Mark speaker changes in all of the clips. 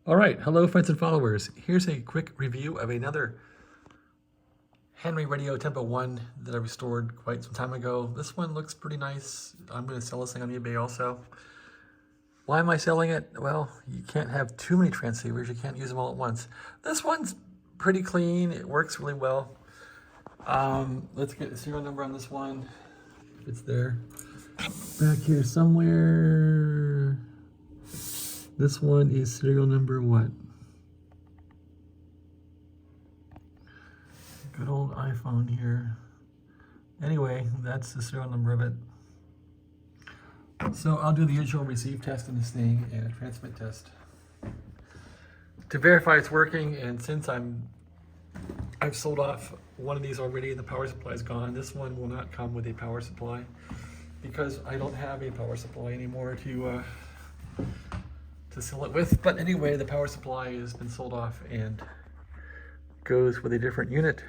Speaker 1: All right, hello friends and followers. Here's a quick review of another Henry Radio Tempo 1 that I restored quite some time ago. This one looks pretty nice. I'm going to sell this thing on eBay also. Why am I selling it? Well, you can't have too many transceivers. You can't use them all at once. This one's pretty clean. It works really well. Let's get the serial number on this one. If it's there. Back here somewhere. This one is serial number what? Good old iPhone here. Anyway, that's the serial number of it. So I'll do the usual receive test on this thing and a transmit test to verify it's working. And since I've sold off one of these already and the power supply is gone, this one will not come with a power supply because I don't have a power supply anymore to sell it with. But anyway, the power supply has been sold off and goes with a different unit.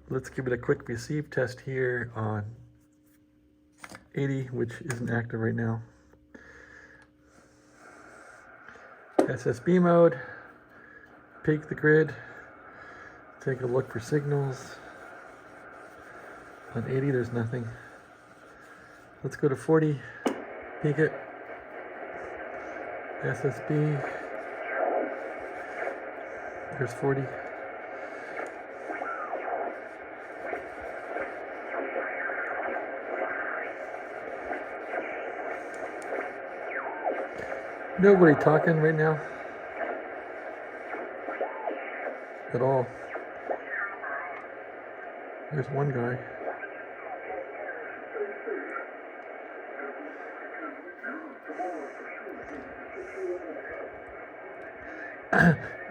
Speaker 1: Let's give it a quick receive test here on 80, which isn't active right now. SSB mode, peek the grid, take a look for signals. On 80, there's nothing. Let's go to 40, peek it. SSB, there's 40. Nobody talking right now at all. There's one guy.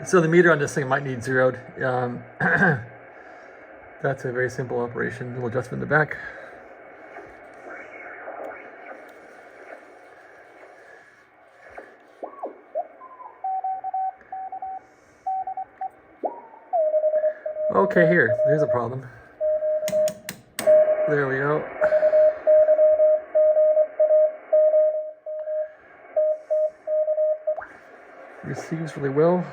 Speaker 1: So the meter on this thing might need zeroed. That's a very simple operation. A little adjustment in the back. Okay, there's a problem. There we go. Receives really well.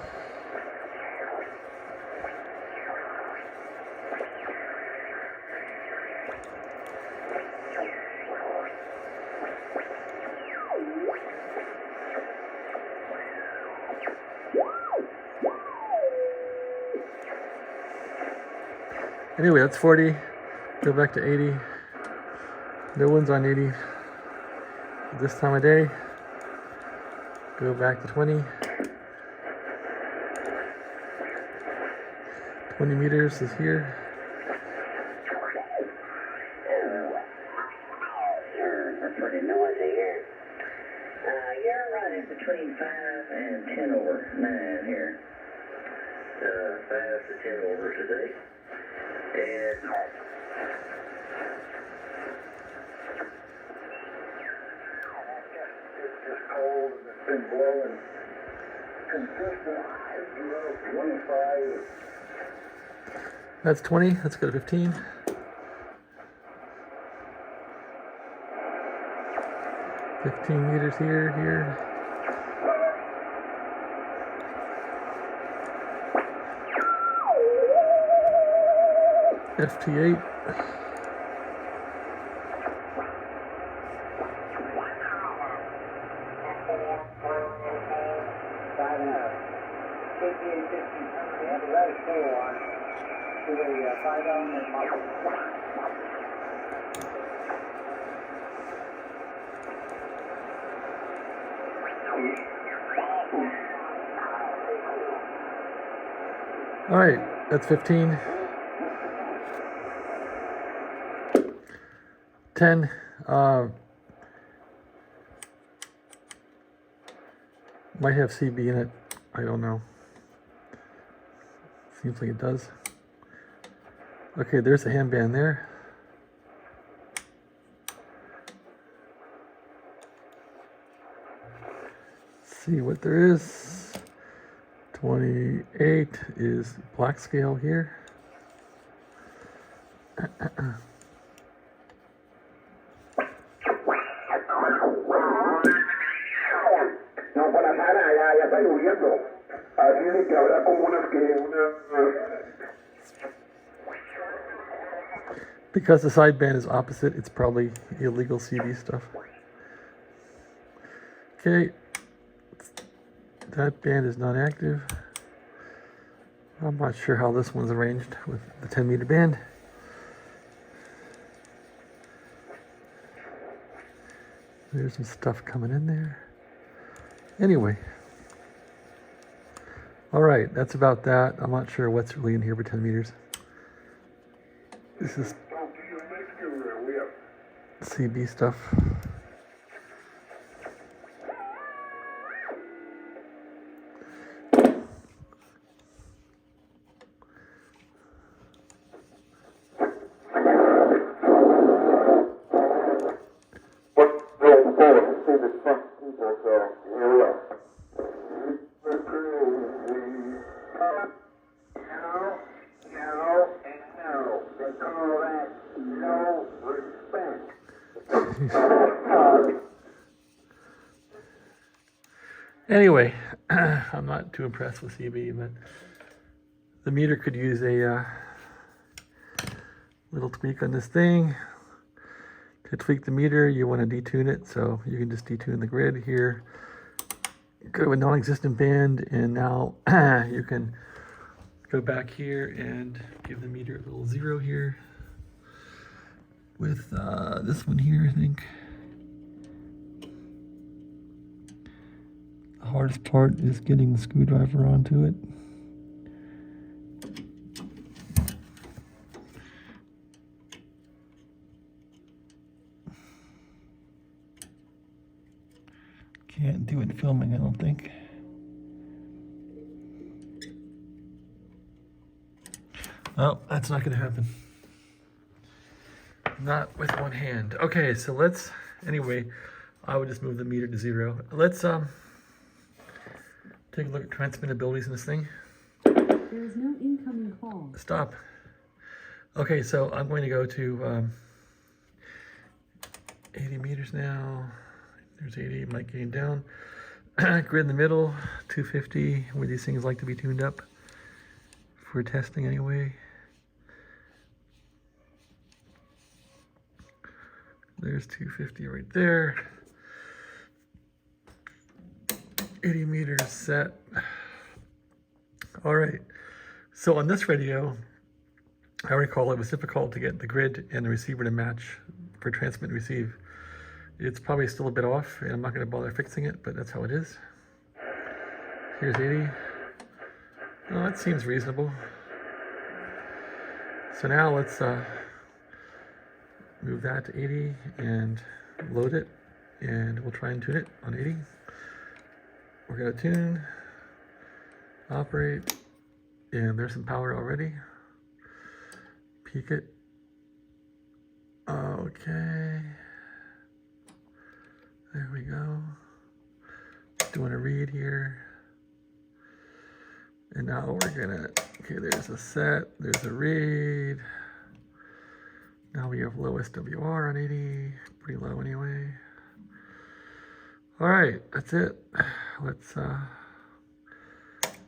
Speaker 1: Anyway, that's 40. Go back to 80. No one's on 80 this time of day. Go back to 20. 20 meters is here.
Speaker 2: That's pretty noisy here. You're running between 5 and 10 over 9 here. 5 to 10 over today. And it's just cold and it's been blowing consistent. 25.
Speaker 1: That's 20. Let's go to 15. Meters here. FT8. All right, that's 15. 10. Might have CB in it. I don't know. Seems like it does. Okay, there's the handband there. Let's see what there is. 28 is black scale here.
Speaker 2: No, but I've had
Speaker 3: ya está lloviendo. Así de que habrá como
Speaker 1: Because the sideband is opposite, it's probably illegal CB stuff. Okay, that band is not active. I'm not sure how this one's arranged with the 10-meter band. There's some stuff coming in there. Anyway. All right, that's about that. I'm not sure what's really in here for 10 meters. This is CB stuff. Anyway, I'm not too impressed with CB, but the meter could use a little tweak on this thing. To tweak the meter, you want to detune it, so you can just detune the grid here. Go to a non-existent band, and now you can go back here and give the meter a little 0 here with this one here, I think. The hardest part is getting the screwdriver onto it. Can't do it filming, I don't think. Oh, that's not going to happen. Not with one hand. Okay, so let's, anyway, I would just move the meter to 0. Let's take a look at transmittabilities in this thing.
Speaker 4: There is no incoming call.
Speaker 1: Stop. Okay, so I'm going to go to 80 meters now. There's 80, mic gain down. Grid in the middle, 250, where these things like to be tuned up for testing anyway. There's 250 right there. 80 meters set. All right, so on this radio, I recall it was difficult to get the grid and the receiver to match for transmit and receive. It's probably still a bit off, and I'm not going to bother fixing it, but that's how it is. Here's 80. Oh, that seems reasonable. So now let's move that to 80 and load it, and we'll try and tune it on 80. We're going to tune, operate, and there's some power already. Peak it. Okay. There we go. Doing a read here. And now we're gonna, okay, there's a set, there's a read. Now we have low SWR on 80, pretty low anyway. All right, that's it. Let's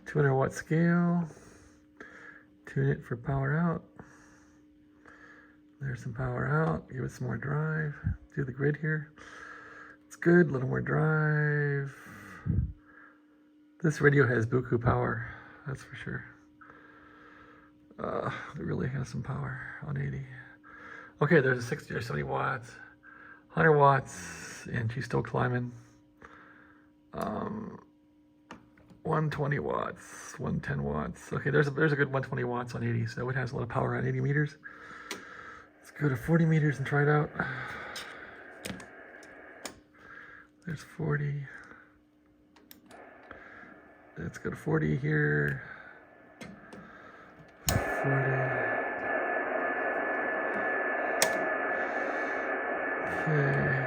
Speaker 1: 200 watt scale, tune it for power out. There's some power out, give it some more drive. Do the grid here. It's good, a little more drive. This radio has buku power, that's for sure. It really has some power on 80. Okay, there's a 60 or 70 watts, 100 watts, and she's still climbing. 120 watts, 110 watts. Okay, there's a good 120 watts on 80, so it has a lot of power on 80 meters. Let's go to 40 meters and try it out. There's 40. Let's go to 40 here. 40. Okay.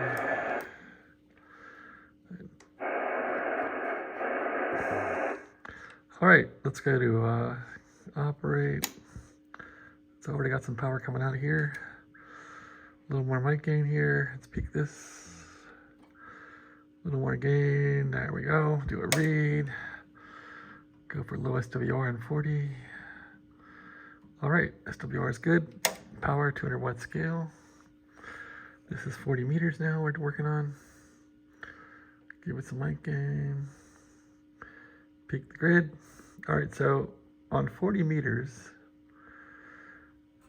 Speaker 1: All right, let's go to operate. It's already got some power coming out of here. A little more mic gain here. Let's peak this. little more gain. There we go. Do a read. Go for low SWR on 40. All right, SWR is good. Power 200 watt scale. This is 40 meters now we're working on. Give it some light gain. Peak the grid. All right, so on 40 meters,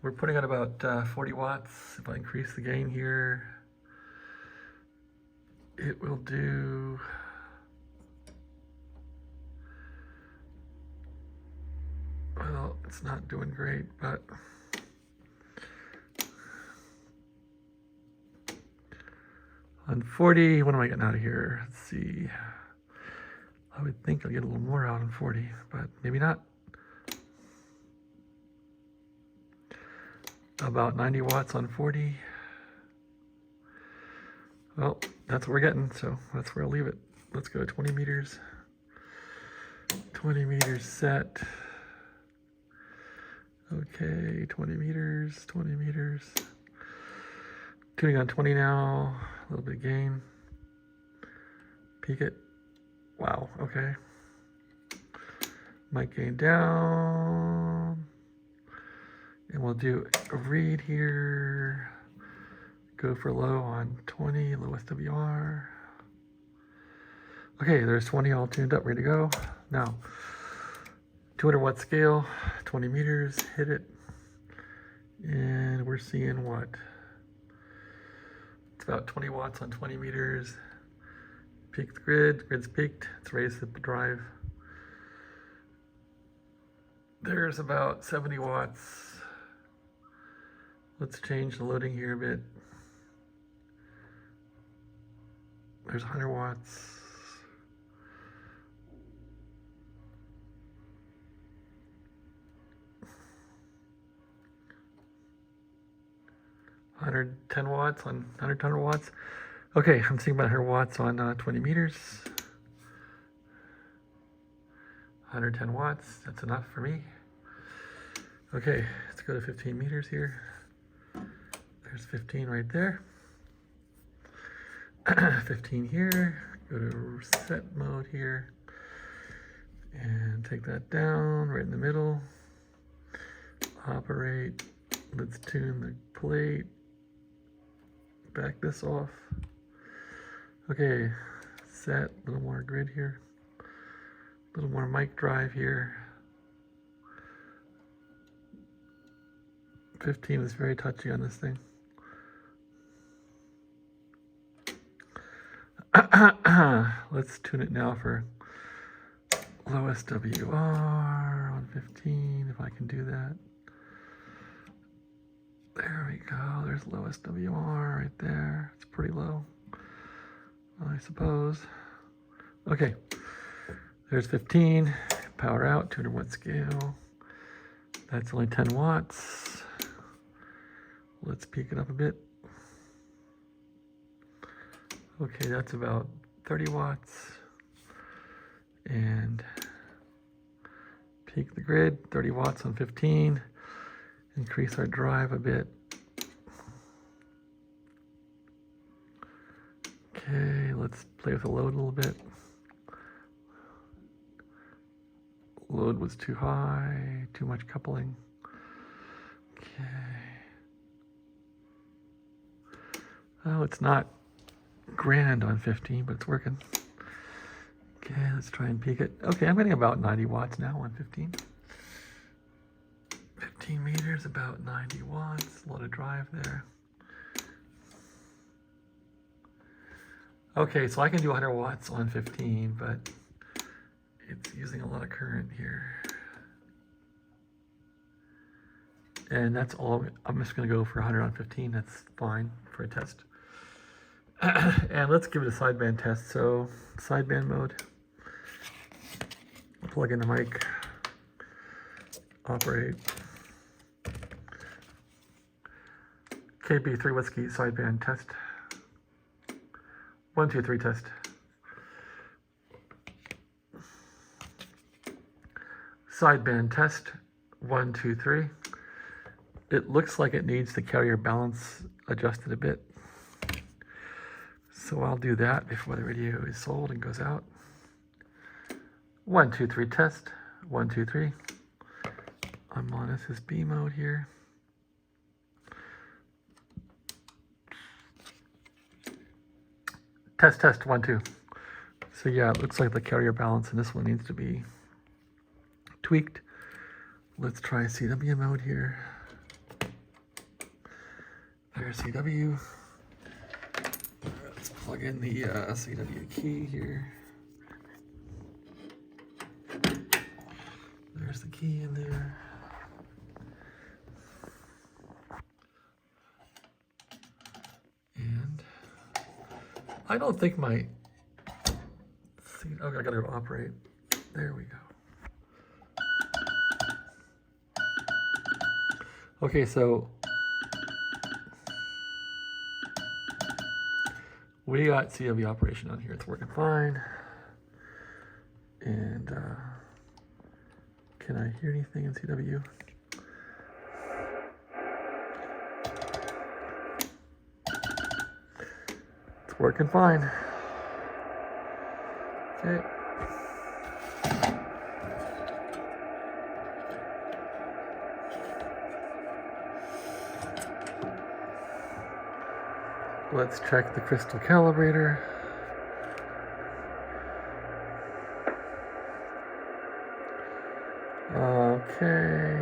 Speaker 1: we're putting out about 40 watts. If I increase the gain here, it will do well, it's not doing great, but on 40, what am I getting out of here? Let's see. I would think I'll get a little more out on 40, but maybe not. About 90 watts on 40. Well, that's what we're getting, so that's where I'll leave it. Let's go 20 meters. 20 meters set. Okay, 20 meters, 20 meters. Tuning on 20 now, a little bit of gain. Peak it. Wow, okay. Might gain down. And we'll do a read here. Go for low on 20, low SWR. Okay, there's 20 all tuned up, ready to go. Now, 200 watt scale, 20 meters, hit it. And we're seeing what? It's about 20 watts on 20 meters. Peak the grid, grid's peaked, it's raised the drive. There's about 70 watts. Let's change the loading here a bit. There's 100 watts. $110 watts on 100 watts. Okay, I'm seeing about 100 watts on 20 meters. 110 watts, that's enough for me. Okay, let's go to 15 meters here. There's 15 right there. 15 here, go to set mode here. And take that down, right in the middle. Operate, let's tune the plate. Back this off. Okay, set, a little more grid here. A little more mic drive here. 15 is very touchy on this thing. Let's tune it now for low SWR on 15, if I can do that. There we go, there's low SWR right there. It's pretty low, I suppose. Okay, there's 15, power out, 200 watt scale. That's only 10 watts. Let's peak it up a bit. Okay, that's about 30 watts. And peak the grid, 30 watts on 15. Increase our drive a bit. Okay, let's play with the load a little bit. Load was too high, too much coupling. Okay. Oh, it's not grand on 15, but it's working. Okay, let's try and peak it. Okay, I'm getting about 90 watts now on 15. 15 meters, about 90 watts, a lot of drive there. Okay, so I can do 100 watts on 15, but it's using a lot of current here. And that's all, I'm just gonna go for 100 on 15, that's fine for a test. And let's give it a sideband test. So sideband mode, plug in the mic, operate. KB3 Whiskey sideband test. 1, 2, 3 test. Sideband test. 1, 2, 3. It looks like it needs the carrier balance adjusted a bit. So I'll do that before the radio is sold and goes out. 1, 2, 3 test. 1, 2, 3. I'm on SSB mode here. Test, test, 1, 2. So yeah, it looks like the carrier balance in this one needs to be tweaked. Let's try CW mode here. There's CW. Let's plug in the CW key here. There's the key in there. And I don't think my, okay, I gotta go to operate. There we go. Okay, so we got CW operation on here. It's working fine. And can I hear anything in CW? It's working fine. Okay. Let's check the crystal calibrator. Okay.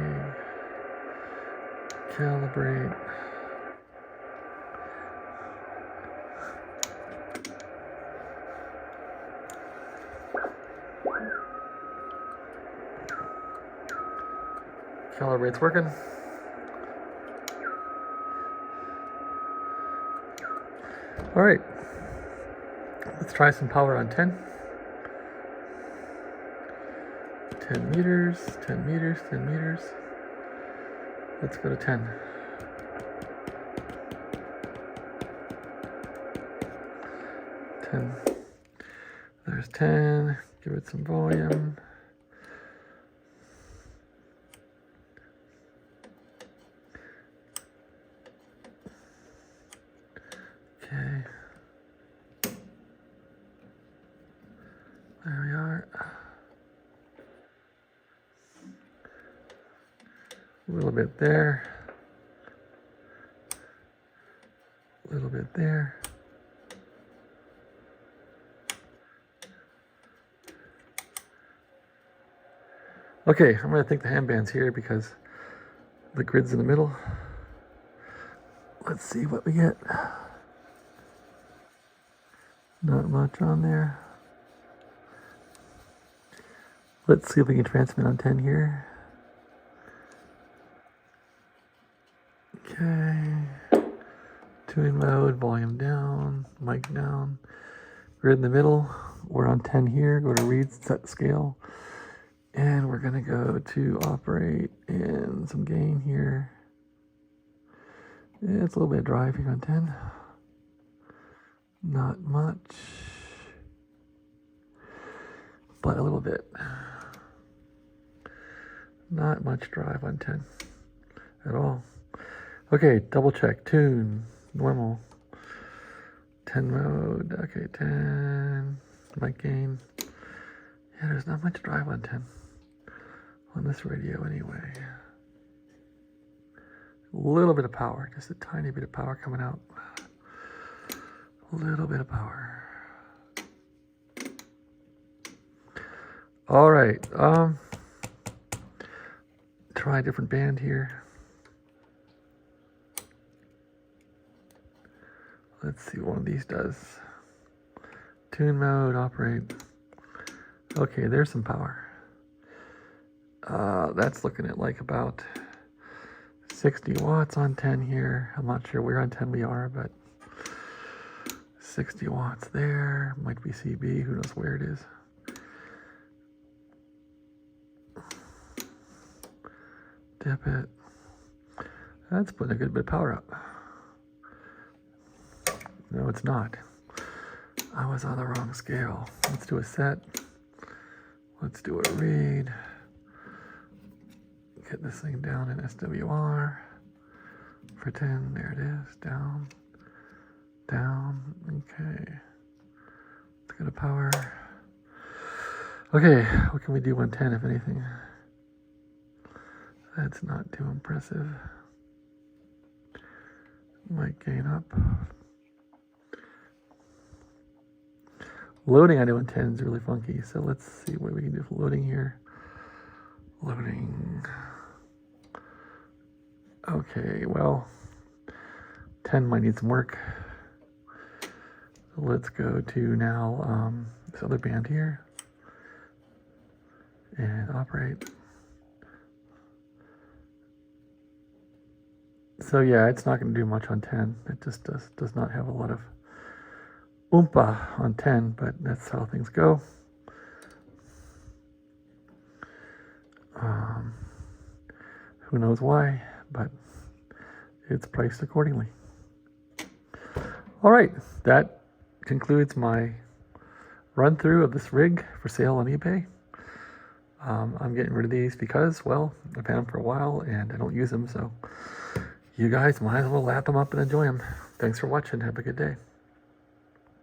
Speaker 1: Calibrate. Calibrate's working. All right, let's try some power on 10. 10 meters, 10 meters, 10 meters. Let's go to 10. 10. There's 10. Give it some volume. Okay. There we are. A little bit there. A little bit there. Okay, I'm going to take the handbands here because the grid's in the middle. Let's see what we get. Not much on there. Let's see if we can transmit on 10 here. Okay. Tune mode, volume down, mic down. Grid in the middle. We're on 10 here. Go to read, set scale. And we're going to go to operate and some gain here. Yeah, it's a little bit of drive here on 10. Not much, but a little bit. Not much drive on 10 at all. Okay, double check. Tune, normal. 10 mode, okay, 10. Mic gain. Yeah, there's not much drive on 10. On this radio anyway. A little bit of power, just a tiny bit of power coming out. A little bit of power. All right, try a different band here. Let's see what one of these does. Tune mode, operate. Okay, there's some power. That's looking at like about 60 watts on 10 here. I'm not sure where on 10 we are, but 60 watts there. Might be CB, who knows where it is. Dip it. That's putting a good bit of power up. No, it's not. I was on the wrong scale. Let's do a set. Let's do a read. Get this thing down in SWR for 10. There it is, down. Down. Okay. Let's go to power. Okay, what can we do 110 if anything? That's not too impressive. Might gain up. Loading I do 110 is really funky, so let's see what we can do for loading here. Loading. Okay, well, 10 might need some work. So let's go to now this other band here and operate. So yeah, it's not going to do much on 10. It just does not have a lot of oompa on 10, but that's how things go. Who knows why, but it's priced accordingly. All right, that concludes my run through of this rig for sale on eBay. I'm getting rid of these because, well, I've had them for a while and I don't use them, so you guys might as well lap them up and enjoy them. Thanks for watching. Have a good day.